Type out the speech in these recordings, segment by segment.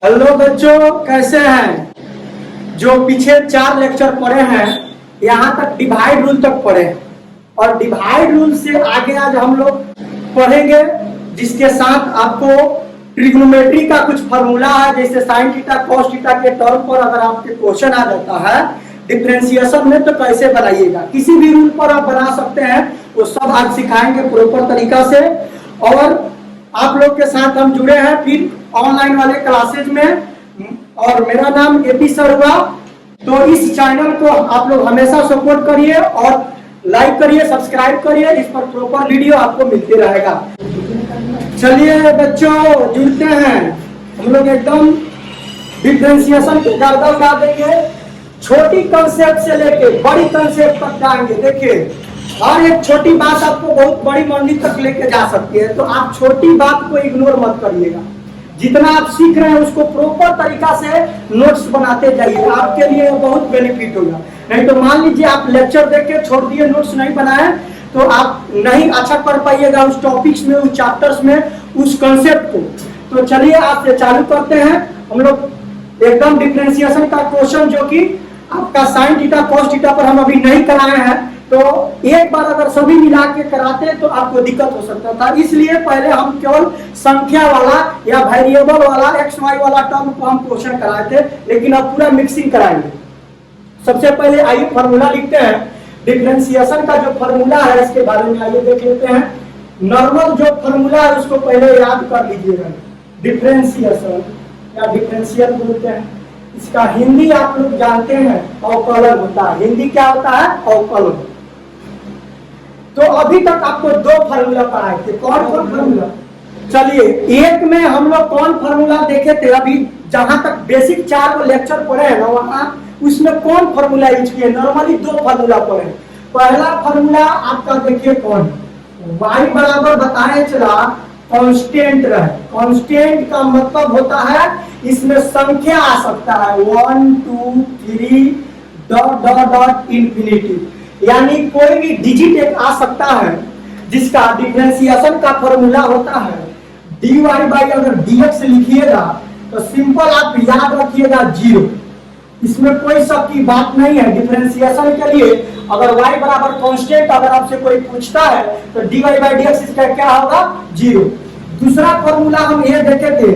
Hello बच्चों, कैसे हैं। जो पीछे 4 लेक्चर पढ़े हैं यहाँ तक डिवाइड रूल तक पढ़े और डिवाइड रूल से आगे आज हम लोग पढ़ेंगे, जिसके साथ आपको ट्रिग्नोमेट्री का कुछ फॉर्मूला है। जैसे साइन थीटा कॉस थीटा के टर्म पर अगर आपके क्वेश्चन आ जाता है डिफरेंशिएशन में तो कैसे बनाइएगा, किसी भी रूल पर आप बना सकते हैं, वो सब आज सिखाएंगे प्रॉपर तरीका से। और आप लोग के साथ हम जुड़े हैं फिर ऑनलाइन वाले क्लासेज में, और मेरा नाम एपी सर हुआ। तो इस चैनल को आप लोग हमेशा सपोर्ट करिए और लाइक करिए, सब्सक्राइब करिए, इस पर प्रॉपर वीडियो आपको मिलते रहेगा। चलिए बच्चों जुड़ते हैं, हम लोग एकदम डिफरेंशिएशन को गर्दा उड़ा देंगे, छोटी कंसेप्ट से लेके बड़ी कंसेप्ट तक जाएंगे। देखिए और एक छोटी बात आपको बहुत बड़ी मंजिल तक लेके जा सकती है, तो आप छोटी बात को इग्नोर मत करिएगा। जितना आप सीख रहे हैं उसको प्रॉपर तरीका से नोट्स बनाते जाइए, आपके लिए बहुत बेनिफिट होगा। नहीं तो मान लीजिए आप लेक्चर देख के छोड़ दिए, नोट्स नहीं बनाए, तो आप नहीं अच्छा कर पाइएगा उस टॉपिक्स में, उस चैप्टर्स में, उस कंसेप्ट को। तो चलिए आपसे चालू करते हैं हम लोग एकदम डिफरेंशिएशन का क्वेश्चन, जो कि आपका साइन थीटा कॉस थीटा पर हम अभी नहीं कराए हैं। तो एक बार अगर सभी मिला के कराते तो आपको दिक्कत हो सकता था, इसलिए पहले हम केवल संख्या वाला या वेरिएबल वाला एक्स वाई वाला टर्म को हम क्वेश्चन कराए थे, लेकिन अब पूरा मिक्सिंग कराएंगे। सबसे पहले आइए फार्मूला लिखते हैं। डिफरेंशिएशन का जो फार्मूला है इसके बारे में आइए देख लेते हैं। नॉर्मल जो फार्मूला है उसको पहले याद कर लीजिएगा। डिफरेंशिएशन या डिफरेंशियल बोलते हैं, इसका हिंदी आप लोग जानते हैं अवकलन होता है। हिंदी क्या होता है? अवकलन। तो अभी तक आपको 2 फार्मूला पढ़ाए थे। कौन कौन फार्मूला? चलिए एक में हम लोग कौन फार्मूला देखे थे, अभी जहां तक बेसिक 4 को लेक्चर पढ़े हैं ना, वहां उसमें कौन फार्मूला यूज किए? नॉर्मली 2 फार्मूला पढ़े। पहला फार्मूला आपका देखिए कौन, y बराबर बताए चला कांस्टेंट रहे। कांस्टेंट का मतलब होता है इसमें संख्या आ सकता है 1 2 3 डॉट डॉट डॉट इंफिनिटी, यानी कोई भी डिजिट एक आ सकता है, जिसका डिफरेंशिएशन का फॉर्मूला होता है dy बाई अगर dx लिखिएगा तो सिंपल आप याद रखिएगा 0। इसमें कोई शक की बात नहीं है। डिफरेंशिएशन के लिए अगर y बराबर कांस्टेंट अगर आपसे कोई पूछता है तो dy बाई dx इसका क्या होगा? 0। दूसरा फॉर्मूला हम ये देखे थे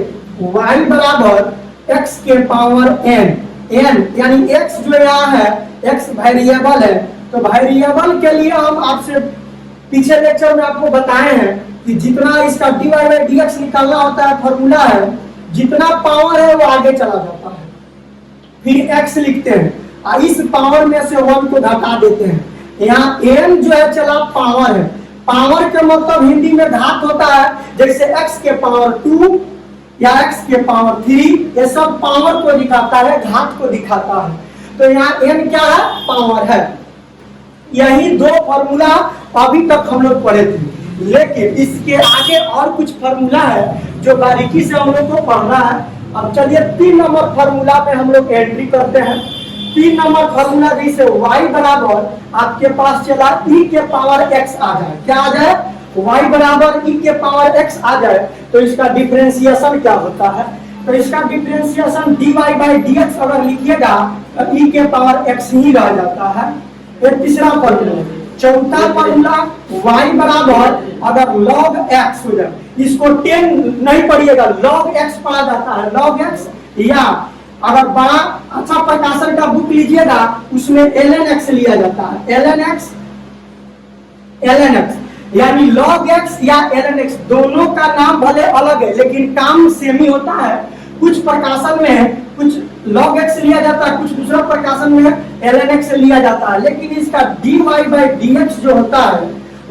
y बराबर x के पावर n, यानी x जो यहाँ है x वेरिएबल है, तो वेरिएबल के लिए हम आपसे पीछे लेक्चर में आपको बताए हैं कि जितना इसका dy बाई dx निकालना होता है, फॉर्मूला है, जितना पावर है वो आगे चला जाता है, फिर x लिखते हैं और इस पावर में से 1 को घटा देते हैं। यहाँ n जो है चला पावर है। पावर का मतलब हिंदी में घात होता है, जैसे x के पावर 2 या x के पावर 3, ये सब पावर को दिखाता है, घात को दिखाता है। तो यहाँ n क्या है? पावर है। यही 2 फार्मूला अभी तक हम लोग पढ़े थे, लेकिन इसके आगे और कुछ फार्मूला है जो बारीकी से हम लोग को पढ़ना है। अब चलिए 3 नंबर फार्मूला पे हम लोग एंट्री करते हैं। 3 नंबर फार्मूला जैसे y बराबर आपके पास चला e के पावर x आ जाए। क्या आ जाए? y बराबर e के पावर x आ जाए, तो इसका डिफरेंशिएशन क्या होता है? तो इसका डिफरेंशिएशन dy बाई dx अगर लिखिएगा तो e के पावर x ही रह जाता है। ये तीसरा फार्मूला। चौथा फार्मूला y बराबर अगर log x हो जाए, इसको 10 नहीं पढ़िएगा, log x पढ़ा जाता है, log x। या अगर बड़ा अच्छा प्रकाशन का बुक लीजिएगा उसमें ln x लिया जाता है, ln x यानी log x या ln x, दोनों का नाम भले अलग है लेकिन काम सेम ही होता है। कुछ प्रकाशन में है कुछ log x लिया जाता है, कुछ दूसरा प्रकाशन में ln x लिया जाता है, लेकिन इसका dy बाई dx जो होता है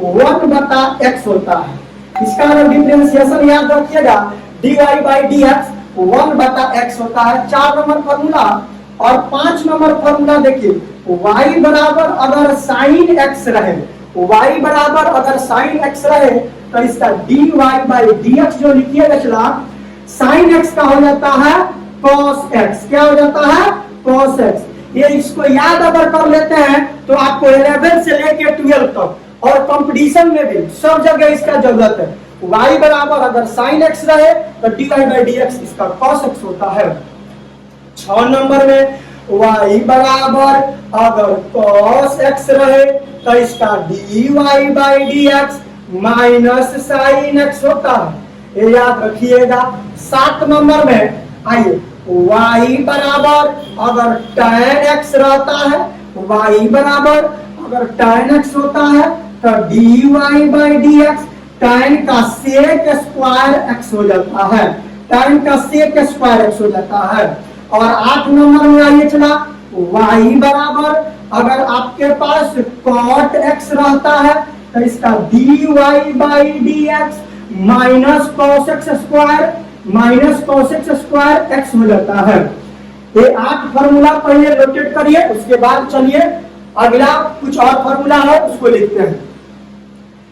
1/x होता है। इसका अगर डिफरेंशिएशन याद रखिएगा dy बाई dx 1/x होता है। 4 नंबर फार्मूला। और 5 नंबर फार्मूला देखिए y बराबर अगर sin x रहे, y बराबर अगर sin x रहे तो इसका dy बाई dx जो लिखिएगा चला sin x का हो जाता है cos x। क्या हो जाता है? cos x। ये इसको याद अगर कर लेते हैं तो आपको 11 से लेके 12 तक और कंपटीशन में भी सब जगह इसका जरूरत है। y बराबर अगर sin x रहे तो dy बाई डी एक्स इसका cos x होता है। 6 नंबर में y बराबर अगर cos x रहे तो इसका dy by d x minus sine x होता है, ये याद रखिएगा। 7 नंबर में आइए y बराबर अगर tan x रहता है, y बराबर अगर tan x होता है तो dy by d x tan का sec स्क्वायर x हो जाता है, tan का sec स्क्वायर x हो जाता है। और 8 नंबर में आइए चला y बराबर अगर आपके पास cot x रहता है तो इसका dy by d x minus cos x square x हो जाता है। ये 8 फॉर्मूला पहले नोटेट करिए, उसके बाद चलिए अगला कुछ और फॉर्मूला है उसको लिखते हैं।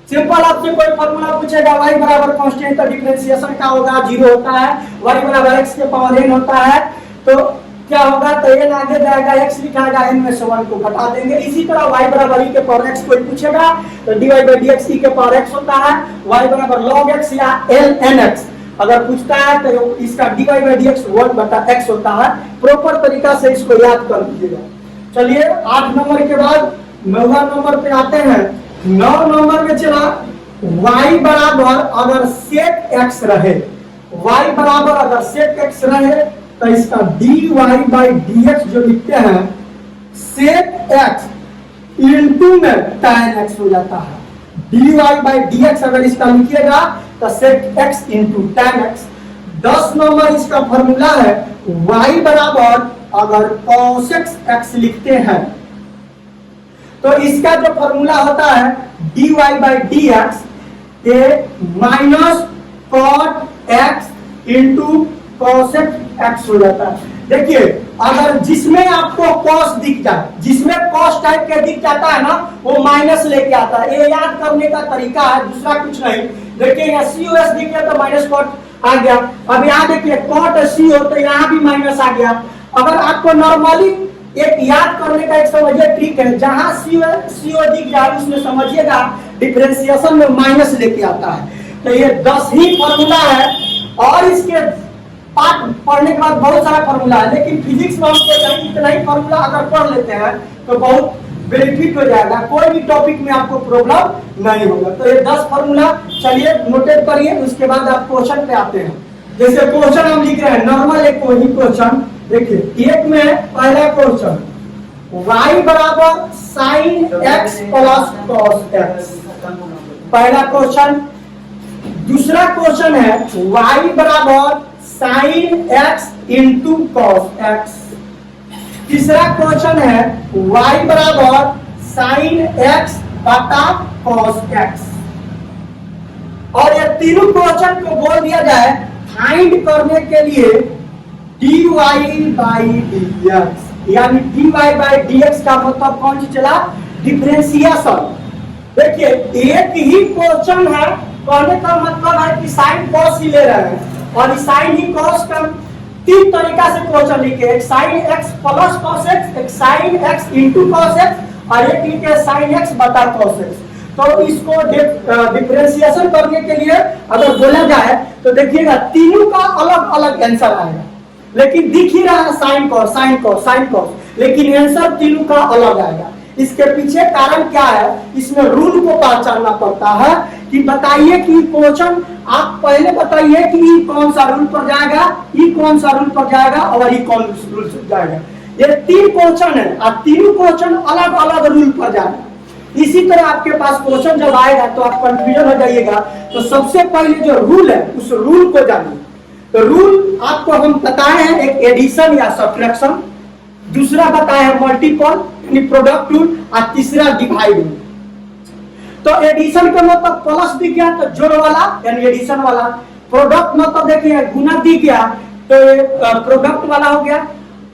सिंपल आपसे कोई फॉर्मूला पूछेगा y बराबर कांस्टेंट तो डिफरेंशिएशन का होगा 0 होता है, y बराबर x के पावर n होता है तो क्या होगा, तो n आगे जाएगा x लिखाएगा, n में से 1 को घटा देंगे। इसी तरह y बराबर e के पावर x कोई पूछेगा तो dy बाई dx e के पावर x होता है, y बराबर log x या ln x अगर पूछता है तो इसका dy बाई dx 1/x होता है। प्रॉपर तरीका से इसको याद कर लीजिएगा। चलिए 8 नंबर के बाद 9 नंबर पे आते हैं। 9 नंबर में चला y बराबर अगर sec x रहे, y बराबर अगर sec x रहे तो इसका dy बाई dx जो लिखते हैं sec x इंटू में tan x हो जाता है। dy बाई dx अगर इसका लिखिएगा तो sec x into tan x। 10 number इसका फॉर्मूला है y बराबर अगर cos x लिखते हैं तो इसका जो फॉर्मूला होता है dy बाई डी एक्स के minus cot x into cos x हो जाता है। देखिए अगर जिसमें आपको cos दिख जाए, जिसमें cos टाइप के दिख जाता है ना वो माइनस लेके आता है। ये याद करने का तरीका है, दूसरा कुछ नहीं। देखिए यहाँ cos दिख गया तो माइनस cot आ गया। अब यहाँ देखिए cot c हो तो यहाँ भी माइनस आ गया। अगर आपको नॉर्मली एक याद करने का एक समझिए ट्रिक है, जहां CO दिख जाए उसमें समझिएगा डिफरेंशिएशन में माइनस लेके आता है। तो ये 10 ही फॉर्मूला है और इसके पार्ट पढ़ने के बाद बहुत सारा फॉर्मूला है, लेकिन फिजिक्स में हम इतना ही फॉर्मूला अगर पढ़ लेते हैं तो बहुत बेनिफिट हो जाएगा, कोई भी टॉपिक में आपको प्रॉब्लम नहीं होगा। तो ये 10 फॉर्मूला चलिए नोटेट करिए, उसके बाद आप क्वेश्चन पे आते हैं। जैसे क्वेश्चन हम लिख रहे हैं नॉर्मल एक वही क्वेश्चन देखिए। एक में पहला क्वेश्चन y बराबर sin x plus cos x, पहला क्वेश्चन। दूसरा क्वेश्चन है y बराबर sin x into cos x। तीसरा क्वेश्चन है y बराबर sin x बटा cos x। और ये तीनों क्वेश्चन को बोल दिया जाए फाइंड करने के लिए dy बाई dx, यानी dy बाई dx का मतलब कौन सी चला, डिफरेंशिएशन। देखिए एक ही क्वेश्चन है, कहने का मतलब है कि साइन कॉस ही ले रहे हैं और साइन ही कॉस का 3 तरीका से क्वेश्चन लिखे, एक sine x plus cos x, एक sine x into cos x और एक लिखे साइन x बटा cos x। तो इसको डिफरेंशिएशन करने के लिए अगर बोला जाए तो देखिएगा तीनों का अलग अलग आंसर आएगा, लेकिन दिख ही रहा है साइन कॉस, लेकिन आंसर तीनों का अलग आएगा। इसके पीछे कारण क्या है, इसमें रूल को पहचानना पड़ता है कि बताइए कि क्वेश्चन आप पहले बताइए कि ई कौन सा रूल पर जाएगा, ई कौन सा रूल पर जाएगा और ई कौन रूल पर जाएगा। ये 3 क्वेश्चन है और तीनों क्वेश्चन अलग अलग रूल पर जाएगा। इसी तरह आपके पास क्वेश्चन जब आएगा तो आप कंफ्यूजन हो जाइएगा, तो सबसे पहले जो रूल है उस रूल को जानिए। तो रूल आपको हम बताए हैं, एक एडिशन या सब्ट्रैक्शन, दूसरा बताया है मल्टीपल यानी प्रोडक्ट रूल और तीसरा डिवाइड रूल। तो एडिशन का मतलब प्लस दिख गया तो जोड़ वाला यानी एडिशन वाला, प्रोडक्ट मतलब देखिए गुना दिख गया तो प्रोडक्ट वाला हो गया,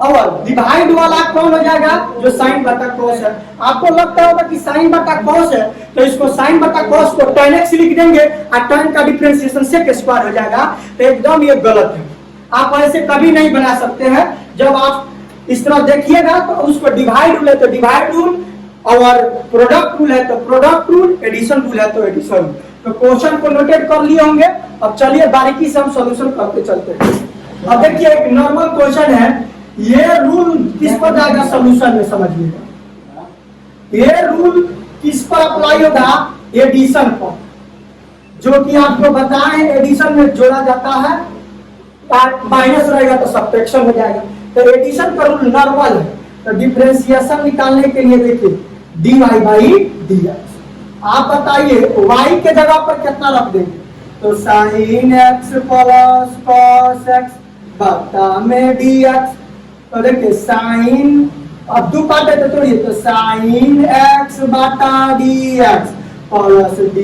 और डिवाइड वाला कौन हो जाएगा, जो साइन बटा कॉस है। आपको लगता होगा कि साइन बटा कॉस है तो इसको साइन बटा कॉस को tan x लिख देंगे और tan का डिफरेंशिएशन sec स्क्वायर हो जाएगा, तो एकदम ये गलत है। आप ऐसे कभी नहीं बना सकते हैं। जब आप इस तरह देखिएगा तो उसको डिवाइड रूल है तो डिवाइड रूल, और प्रोडक्ट रूल है तो प्रोडक्ट रूल, एडिशन रूल है तो एडिशन रूल। तो क्वेश्चन को नोटेट कर लिए होंगे। अब चलिए बारीकी से हम सॉल्यूशन करते चलते हैं। अब देखिए एक नॉर्मल क्वेश्चन है, ये रूल किस पर जाएगा सॉल्यूशन में समझिएगा। ये रूल किस पर अप्लाई होगा, एडिशन पर, जो कि आपको बताएं एडिशन में जोड़ा जाता है, माइनस रहेगा तो सब्ट्रैक्शन हो जाएगा। तो एडिशन का रूल नॉर्मल है। तो डिफरेंशिएशन निकालने के लिए देखिए dy बाई dx, आप बताइए y के जगह पर कितना रख देंगे, तो sin x plus cos x बटा में dx। तो देखिए साइन, अब दो पार्ट है तो तोड़िए, तो sin x बटा dx plus d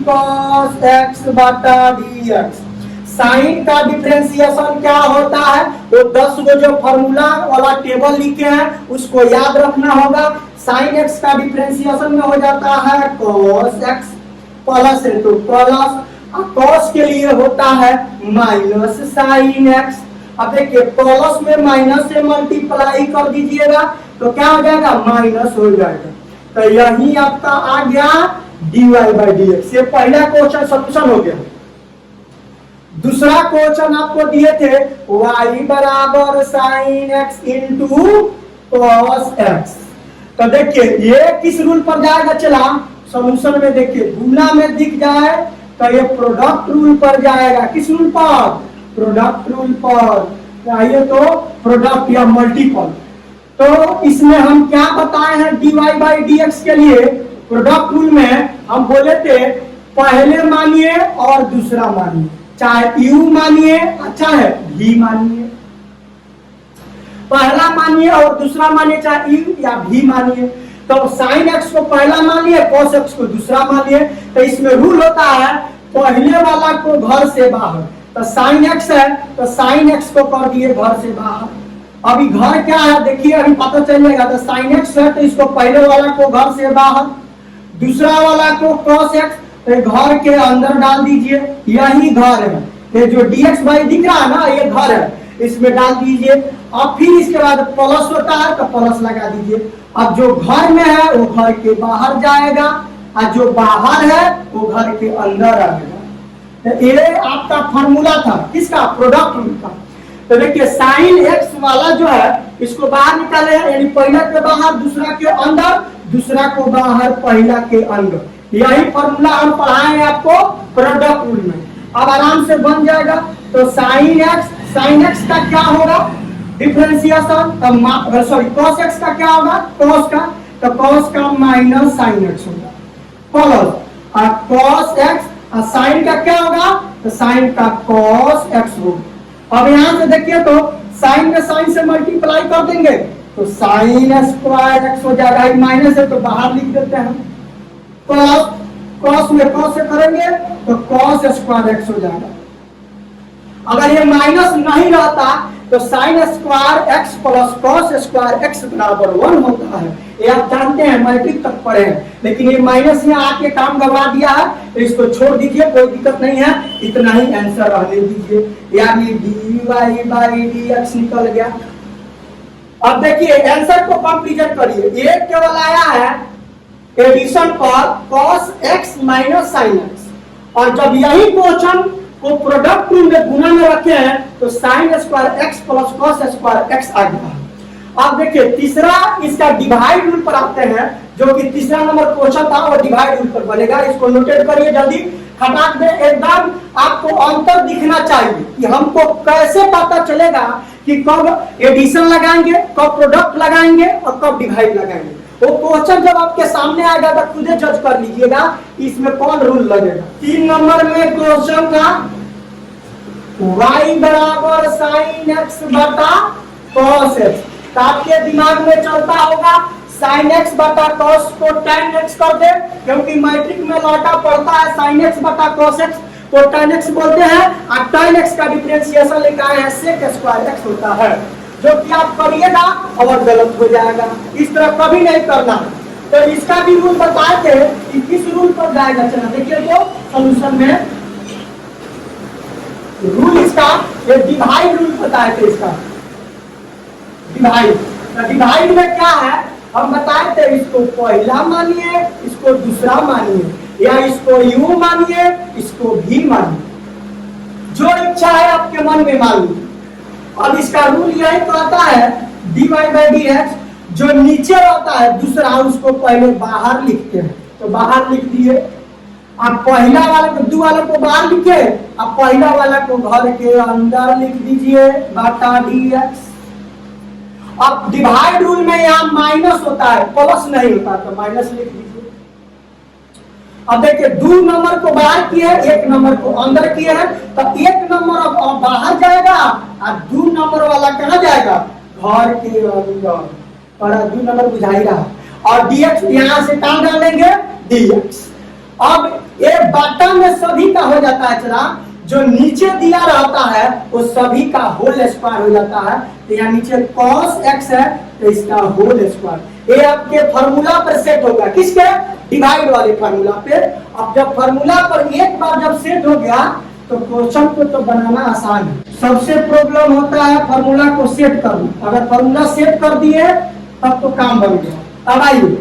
cos x बटा dx। साइन का डिफरेंशिएशन क्या होता है, वो 10 को जो फॉर्मूला वाला टेबल लिखे हैं उसको याद रखना होगा। साइन एक्स का डिफरेंशिएशन में हो जाता है cos x plus into plus, cos के लिए होता है माइनस साइन एक्स। अब देखिए प्लस में माइनस से मल्टीप्लाई कर दीजिएगा तो क्या हो जाएगा, माइनस हो जाएगा। तो यही आपका आ गया dy बाई dx। ये पहला क्वेश्चन सॉल्यूशन हो गया। दूसरा क्वेश्चन आपको दिए थे y बराबर sine x into cos x. तो देखिए ये किस रूल पर जाएगा, चला सॉल्यूशन में देखिए गुना में दिख जाए तो ये प्रोडक्ट रूल पर जाएगा। किस रूल पर, प्रोडक्ट रूल पर। आइए तो प्रोडक्ट या मल्टीपल, तो इसमें हम क्या बताए हैं dy बाई dx के लिए, प्रोडक्ट रूल में हम बोले थे पहले मानिए और दूसरा मानिए, चाहे u मानिए अच्छा है v मानिए, पहला मानिए और दूसरा मानिए, चाहे u या v मानिए। तो sin x को पहला मानिए, cos x को दूसरा मानिए। तो इसमें रूल होता है पहले वाला को घर से बाहर, तो sin x है तो sin x को कर दिए घर से बाहर। अभी घर क्या है देखिए, अभी पता चलेगा। तो sin x है तो इसको पहले वाला को घर से बाहर, दूसरा वाला को cos x तो घर के अंदर डाल दीजिए, यही घर है। ये जो dx बाई दिख रहा है ना, ये घर है, इसमें डाल दीजिए। अब फिर इसके बाद प्लस होता है तो प्लस लगा दीजिए। अब जो घर में है वो घर के बाहर जाएगा और जो बाहर है वो घर के अंदर आएगा। तो ये आपका फॉर्मूला था किसका, प्रोडक्ट रूल का। तो देखिए साइन एक्स वाला जो है इसको बाहर निकाले हैं, यानी पहला के बाहर दूसरा के अंदर, दूसरा को बाहर पहला के अंदर। यही फॉर्मूला हम पढ़ाएंगे आपको प्रोडक्ट रूल में। अब आराम से बन जाएगा। तो साइन एक्स का क्या होगा डिफरेंशिएशन, सॉरी कॉस एक्स का क्या होगा, कॉस का, तो कॉस का माइनस साइन एक्स होगा प्लस और कॉस एक्स और साइन का क्या होगा, तो साइन का कॉस एक्स होगा। अब यहां से देखिए तो साइन में साइन से मल्टीप्लाई कर देंगे तो साइन स्क्वायर एक्स हो जाएगा, माइनस है तो बाहर लिख देते हैं। प्लस कॉस में कॉस से करेंगे तो कॉस स्क्वायर एक्स हो जाएगा। अगर ये माइनस नहीं रहता तो sine square x plus cos square x बराबर 1 होता है। ये आप जानते हैं, मैट्रिक तक पढ़े हैं। लेकिन ये माइनस यहाँ आके काम गवा दिया है तो इसको छोड़ दीजिए, कोई दिक्कत नहीं है, इतना ही आंसर रहने दीजिए। यानी dy बाई dx निकल गया। अब देखिए आंसर को कंपेरिजन करिए, ये केवल आया है एडिशन पर cos x minus sin x, और जब यही क्वेश्चन को प्रोडक्ट रूल में गुना में रखे हैं तो sin square x plus cos square x आ गया। अब देखिए तीसरा इसका डिवाइड रूल पर आते हैं, जो कि तीसरा नंबर क्वेश्चन था वो डिवाइड रूल पर बनेगा। इसको नोटेट करिए जल्दी, खटाक दे, एकदम आपको अंतर दिखना चाहिए कि हमको कैसे पता चलेगा कि कब एडिशन लगाएंगे, कब प्रोडक्ट लगाएंगे और कब डिवाइड लगाएंगे। वो क्वेश्चन जब आपके सामने आएगा तो खुद जज कर लीजिएगा इसमें कौन रूल लगेगा। 3 नंबर में क्वेश्चन था y बराबर साइन एक्स बटा कॉस एक्स, तो आपके दिमाग में चलता होगा साइन एक्स बटा कॉस को tan एक्स कर दे, क्योंकि मैट्रिक में लौटा पड़ता है साइन एक्स बटा कॉस एक्स को tan एक्स बोलते हैं, और tan एक्स का डिफरेंशिएशन लिखा है sec स्क्वायर एक्स होता है, जो कि आप करिएगा और गलत हो जाएगा। इस तरह कभी नहीं करना। तो इसका भी रूल बताए थे कि किस रूल पर जाएगा। चला देखिए तो सॉल्यूशन में रूल इसका ये डिवाइड रूल बताए थे। इसका डिवाइड, तो डिवाइड में क्या है हम बताए थे, इसको पहला मानिए इसको दूसरा मानिए। या इसको यू मानिए, इसको भी मानिए, जो इच्छा है आपके मन में मान लीजिए। अब इसका रूल यही तो आता है dy बाई डी एक्स, जो नीचे रहता है दूसरा उसको पहले बाहर लिखते हैं, तो बाहर लिख दिए। अब पहला वाला को दो वाले को बाहर लिखे, अब पहला वाला को घर के अंदर लिख दीजिए बाटा dx। अब डिवाइड रूल में यहाँ माइनस होता है, प्लस नहीं होता, तो माइनस लिख दीजिए। अब देखिए 2 नंबर को बाहर किए, 1 नंबर को अंदर किए हैं, तो 1 नंबर अब बाहर जाएगा और 2 नंबर वाला कहाँ जाएगा, घर के अंदर। और 2 नंबर बुझाई रहा, और dx यहाँ से कहाँ डालेंगे dx। अब ये बाटा में सभी का हो जाता है चला, जो नीचे दिया रहता है वो सभी का होल स्क्वायर हो जाता है। तो यहाँ नीचे cos x है तो इसका होल स्क्वायर, ये आपके फार्मूला पर सेट होगा, किसके, डिवाइड वाले फार्मूला पे। अब जब फार्मूला पर एक बार जब सेट हो गया तो क्वेश्चन को तो बनाना आसान है। सबसे प्रॉब्लम होता है फार्मूला को सेट करना, अगर फार्मूला सेट कर दिए तब तो काम बन गया। अब आइए,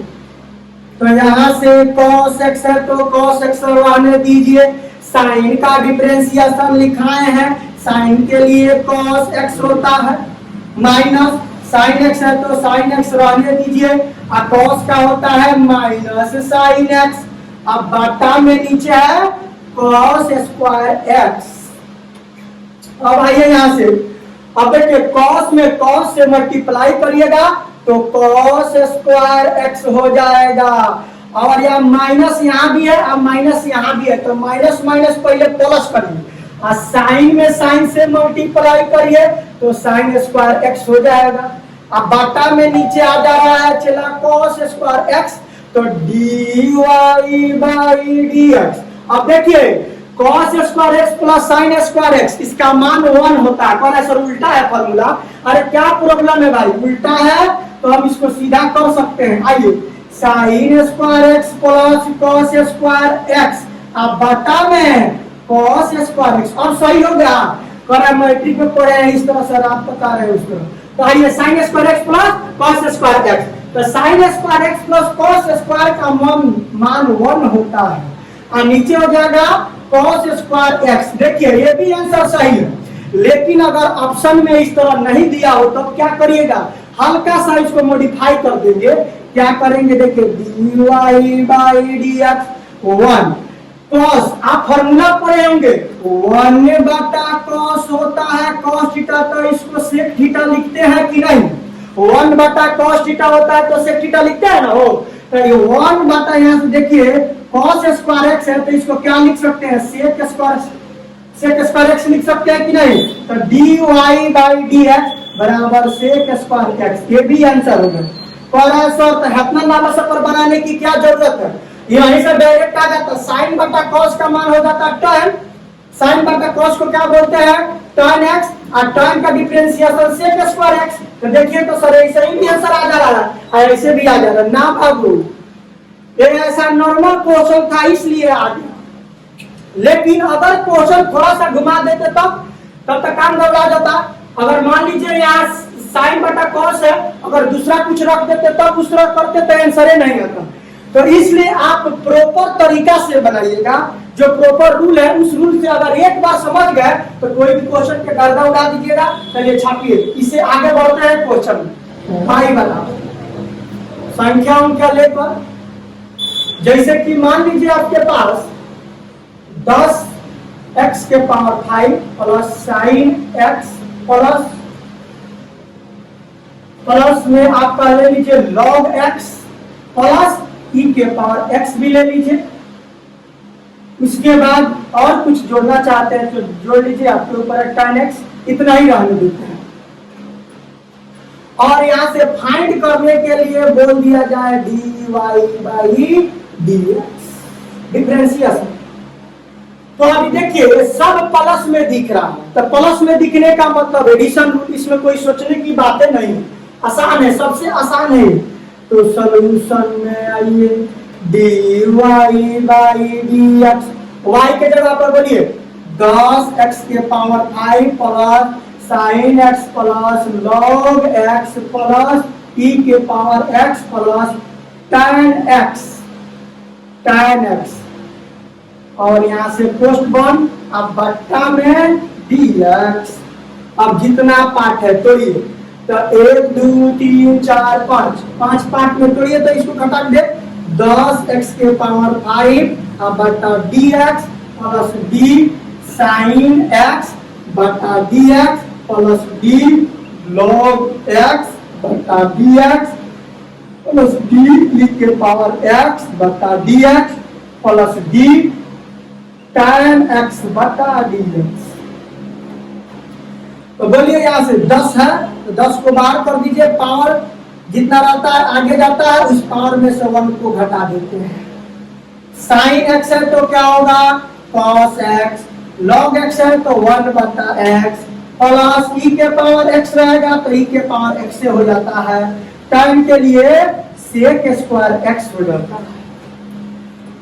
तो यहाँ से cos x है तो cos x रहने दीजिए, साइन का डिफरेंशिएशन लिखाए हैं, साइन के लिए cos x होता है, माइनस साइन x है तो साइन x रहने दीजिए, और cos का होता है माइनस साइन x। अब बाटा में नीचे है cos स्क्वायर x। अब आइए यहाँ से, अब देखिए cos में cos से मल्टीप्लाई करिएगा तो cos स्क्वायर x हो जाएगा, और यह माइनस यहाँ भी है और माइनस यहाँ भी है, तो माइनस माइनस पहले प्लस करिए, और साइन में साइन से मल्टीप्लाई करिए तो साइन स्क्वायर x हो जाएगा। अब बाटा में नीचे आ जा रहा है चला cos स्क्वायर x, तो dy बाई dx। अब देखिए cos square x plus sine square x, इसका मान 1 होता है। कौन है सर, उल्टा है फॉर्मूला। अरे क्या प्रॉब्लम है भाई, उल्टा है तो हम इसको सीधा कर सकते हैं। आइए, sine square x plus cos square x, अब बटा में cos स्क्वायर x, अब सही हो गया। कर मैट्रिक में पढ़े हैं इस तरह से, आप बता रहे हैं उस तरह। तो आइए sine square x plus cos square x, तो sine square x plus cos square का मान 1 होता है, और नीचे हो जाएगा cos स्क्वायर x। देखिए ये भी आंसर सही है, लेकिन अगर ऑप्शन में इस तरह नहीं दिया हो तो क्या करिएगा, हल्का सा इसको मॉडिफाई कर देंगे। क्या करेंगे, देखिए dy बाई dx 1 cos, आप फॉर्मूला पढ़े होंगे 1 बटा cos होता है cos थीटा, तो इसको sec थीटा लिखते हैं कि नहीं, 1 बटा cos थीटा होता है तो sec थीटा लिखते हैं ना हो। तो ये 1 बटा यहाँ से देखिए cos स्क्वायर x है तो इसको क्या लिख सकते हैं, sec स्क्वायर x लिख सकते हैं कि नहीं। तो dy बाई dx बराबर sec स्क्वायर x, ये भी आंसर होगा। सर तो हैपनर नाला से पर बनाने की क्या जरूरत है, यहीं से डायरेक्ट आ जाता। साइन बटा cos का मान हो जाता tan, साइन बटा cos को क्या बोलते हैं tan x, और tan का डिफरेंशिएशन sec स्क्वायर x। तो देखिए तो सर ऐसे ही भी आंसर आ जा रहा है, ऐसे भी आ जा रहा है ना बाबू, ये ऐसा नॉर्मल क्वेश्चन था इसलिए आ गया। लेकिन अगर क्वेश्चन थोड़ा सा घुमा देते तब तक काम गड़बड़ा जाता। अगर मान लीजिए यहाँ साइन बटा cos है, अगर दूसरा कुछ रख देते तब उस तरह करते तो आंसर ही नहीं आता। तो इसलिए आप प्रॉपर तरीका से बनाइएगा, जो प्रॉपर रूल है उस रूल से अगर एक बार समझ गए तो कोई भी क्वेश्चन के गर्दा उड़ा दीजिएगा। चलिए छापिए, इससे आगे बढ़ते हैं क्वेश्चन भाई वाला, संख्या उनका लेकर। जैसे कि मान लीजिए आपके पास 10x के power 5 plus sign x plus में आपका ले लीजिए log x प्लस e के पावर x भी ले लीजिए। उसके बाद और कुछ जोड़ना चाहते हैं तो जोड़ लीजिए, आपके ऊपर tan x, इतना ही रहने देते हैं। और यहां से फाइंड करने के लिए बोल दिया जाए dy बाई dx डिफरेंशिएशन। तो अभी देखिए सब प्लस में दिख रहा है, तो प्लस में दिखने का मतलब एडिशन, इसमें कोई सोचने की बातें नहीं, आसान है, सबसे आसान है। तो सॉल्यूशन में आइए dy बाई dx, y के जगह पर बोलिए 10x के power 5 plus sign x plus log x plus e के power x plus tan x और यहाँ से पोस्ट वन, अब बट्टा में dx। अब जितना पार्ट है तोड़िए, तो 1 2 3 4 5 पार्ट में तोड़िए, तो इसको घटा दे 10x के पावर 5 अब बटा dx plus d sin x बटा dx plus d log x बटा dx प्लस d e के पावर x बटा dx plus d tan x बटा dx। तो बोलिए यहाँ से 10 है, तो 10 को बाहर कर दीजिए, पावर जितना रहता है आगे जाता है, उस पावर में से 1 को घटा देते हैं। साइन x है तो क्या होगा cos x, log x है तो 1 बटा x प्लस e के पावर x रहेगा तो e के पावर x से हो जाता है, टाइम के लिए sec स्क्वायर x हो जाता है।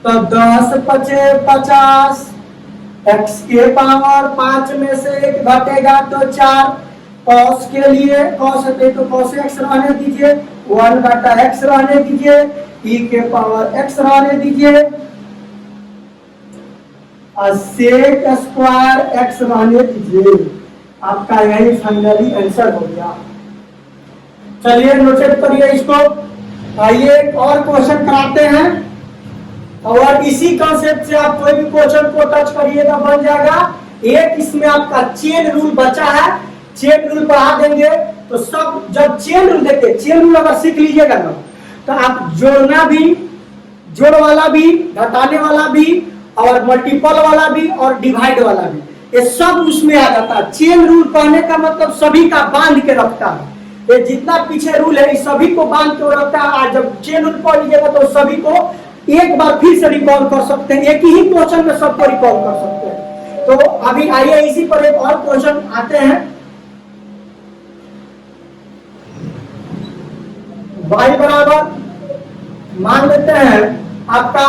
तो 10 पचे 50, x के पावर 5 में से 1 घटेगा तो 4, cos के लिए cos है तो cos x रहने दीजिए, 1 बटा x रहने दीजिए, e के पावर x रहने दीजिए और sec स्क्वायर x रहने दीजिए। आपका यही फाइनली आंसर हो गया। चलिए नोटेट करिए इसको। आइए एक और क्वेश्चन कराते हैं और इसी कंसेप्ट से आप कोई भी क्वेश्चन को टच करिएगा बन जाएगा। एक इसमें आपका चेन रूल बचा है, चेन रूल पढ़ा देंगे तो सब जब चेन रूल देखिए, चेन रूल अगर सीख लीजिएगा ना तो आप जोड़ना भी, जोड़ वाला भी, घटाने वाला भी और मल्टीपल वाला भी और डिवाइड वाला भी, ये सब उसमें आ जाता है। चेन रूल पढ़ने का मतलब सभी का बांध के रखता है, ये जितना पीछे रूल है सभी को बांध के रखता है। आज जब चेन रूल पढ़ लीजिएगा तो सभी को एक बार फिर से रिकॉल कर सकते हैं, एक ही क्वेश्चन में सबको रिकॉल कर सकते हैं। तो अभी आइए इसी पर एक और क्वेश्चन आते हैं। y बराबर मान लेते हैं आपका,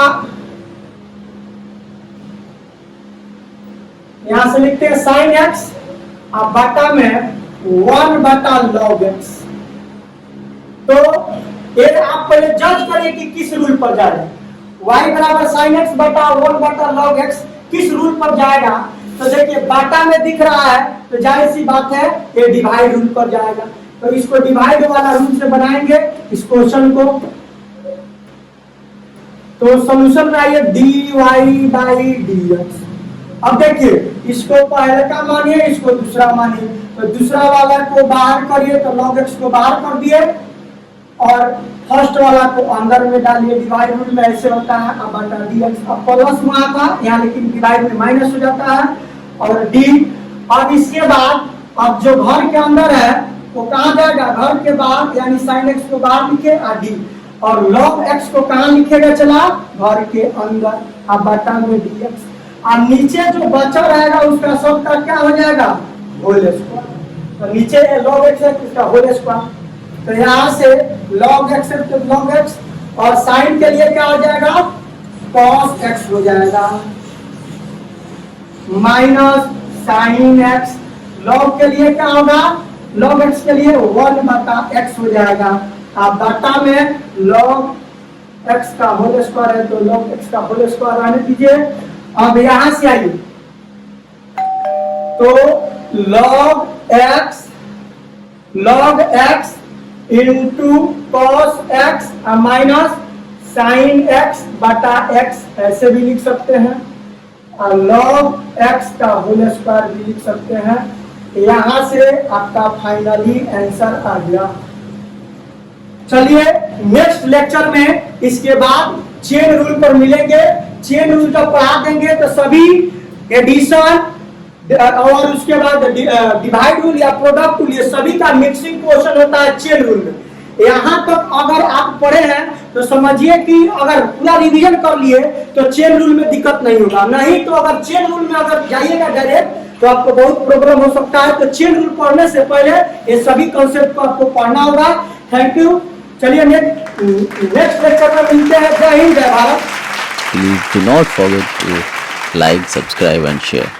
यहां से लिखते हैं साइन x अब बटा में 1 बटा log x। तो ये आप पहले जज करिए कि किस रूल पर जाएगा। y बराबर साइन x बटा 1 बटा log x किस रूल पर जाएगा। तो देखिए बाटा में दिख रहा है तो जाहिर सी बात है ये डिवाइड रूल पर जाएगा। तो इसको डिवाइड वाला रूल से बनाएंगे इस क्वेश्चन को। तो सॉल्यूशन बनाइए dy बाई dx। अब देखिए इसको पहले का मानिए, इसको दूसरा मानिए, तो दूसरा वाला को बाहर करिए तो log x को बाहर कर दिए और फर्स्ट वाला को अंदर में डालिए। डिवाइड रूल में ऐसे होता है अब बटा dx। अब प्लस वहां था यहाँ लेकिन डिवाइड में माइनस हो जाता है और d। अब इसके बाद अब जो घर के अंदर है वो कहाँ जाएगा, घर के बाहर, यानी साइन x को बाहर लिखे और d, और log x को कहाँ लिखेगा चला, घर के अंदर। अब बटा में dx और नीचे जो बचा रहेगा उसका सब का क्या हो जाएगा होल स्क्वायर। तो नीचे log x है उसका होल स्क्वायर। तो यहाँ से log x है तो log x और साइन के लिए क्या हो जाएगा cos x हो जाएगा माइनस साइन x। log के लिए क्या होगा, log x के लिए 1 बटा x हो जाएगा। अब बटा में log x का होल स्क्वायर है तो log x का होल स्क्वायर आने दीजिए। अब यहां से आइए तो log x into cos x minus sine x बटा x ऐसे भी लिख सकते हैं और log x का होल स्क्वायर भी लिख सकते हैं। यहां से आपका फाइनली आंसर आ गया। चलिए नेक्स्ट लेक्चर में इसके बाद चेन रूल पर मिलेंगे। चेन रूल जब पढ़ा देंगे तो सभी एडिशन और उसके बाद डिवाइड रूल या प्रोडक्ट रूल ये सभी का मिक्सिंग क्वेश्चन होता है चेन रूल में। यहाँ तक अगर आप पढ़े हैं तो समझिए कि अगर पूरा रिवीजन कर लिए तो चेन रूल में दिक्कत नहीं होगा, नहीं तो अगर चेन रूल में अगर जाइएगा डायरेक्ट तो आपको बहुत प्रॉब्लम हो सकता है। तो चेन रूल पढ़ने से पहले ये सभी कॉन्सेप्ट को आपको पढ़ना होगा। Thank you. चलिए नेक्स्ट लेक्चर में मिलते हैं। जय हिंद, जय Bharat. Please do not forget to like, subscribe and share.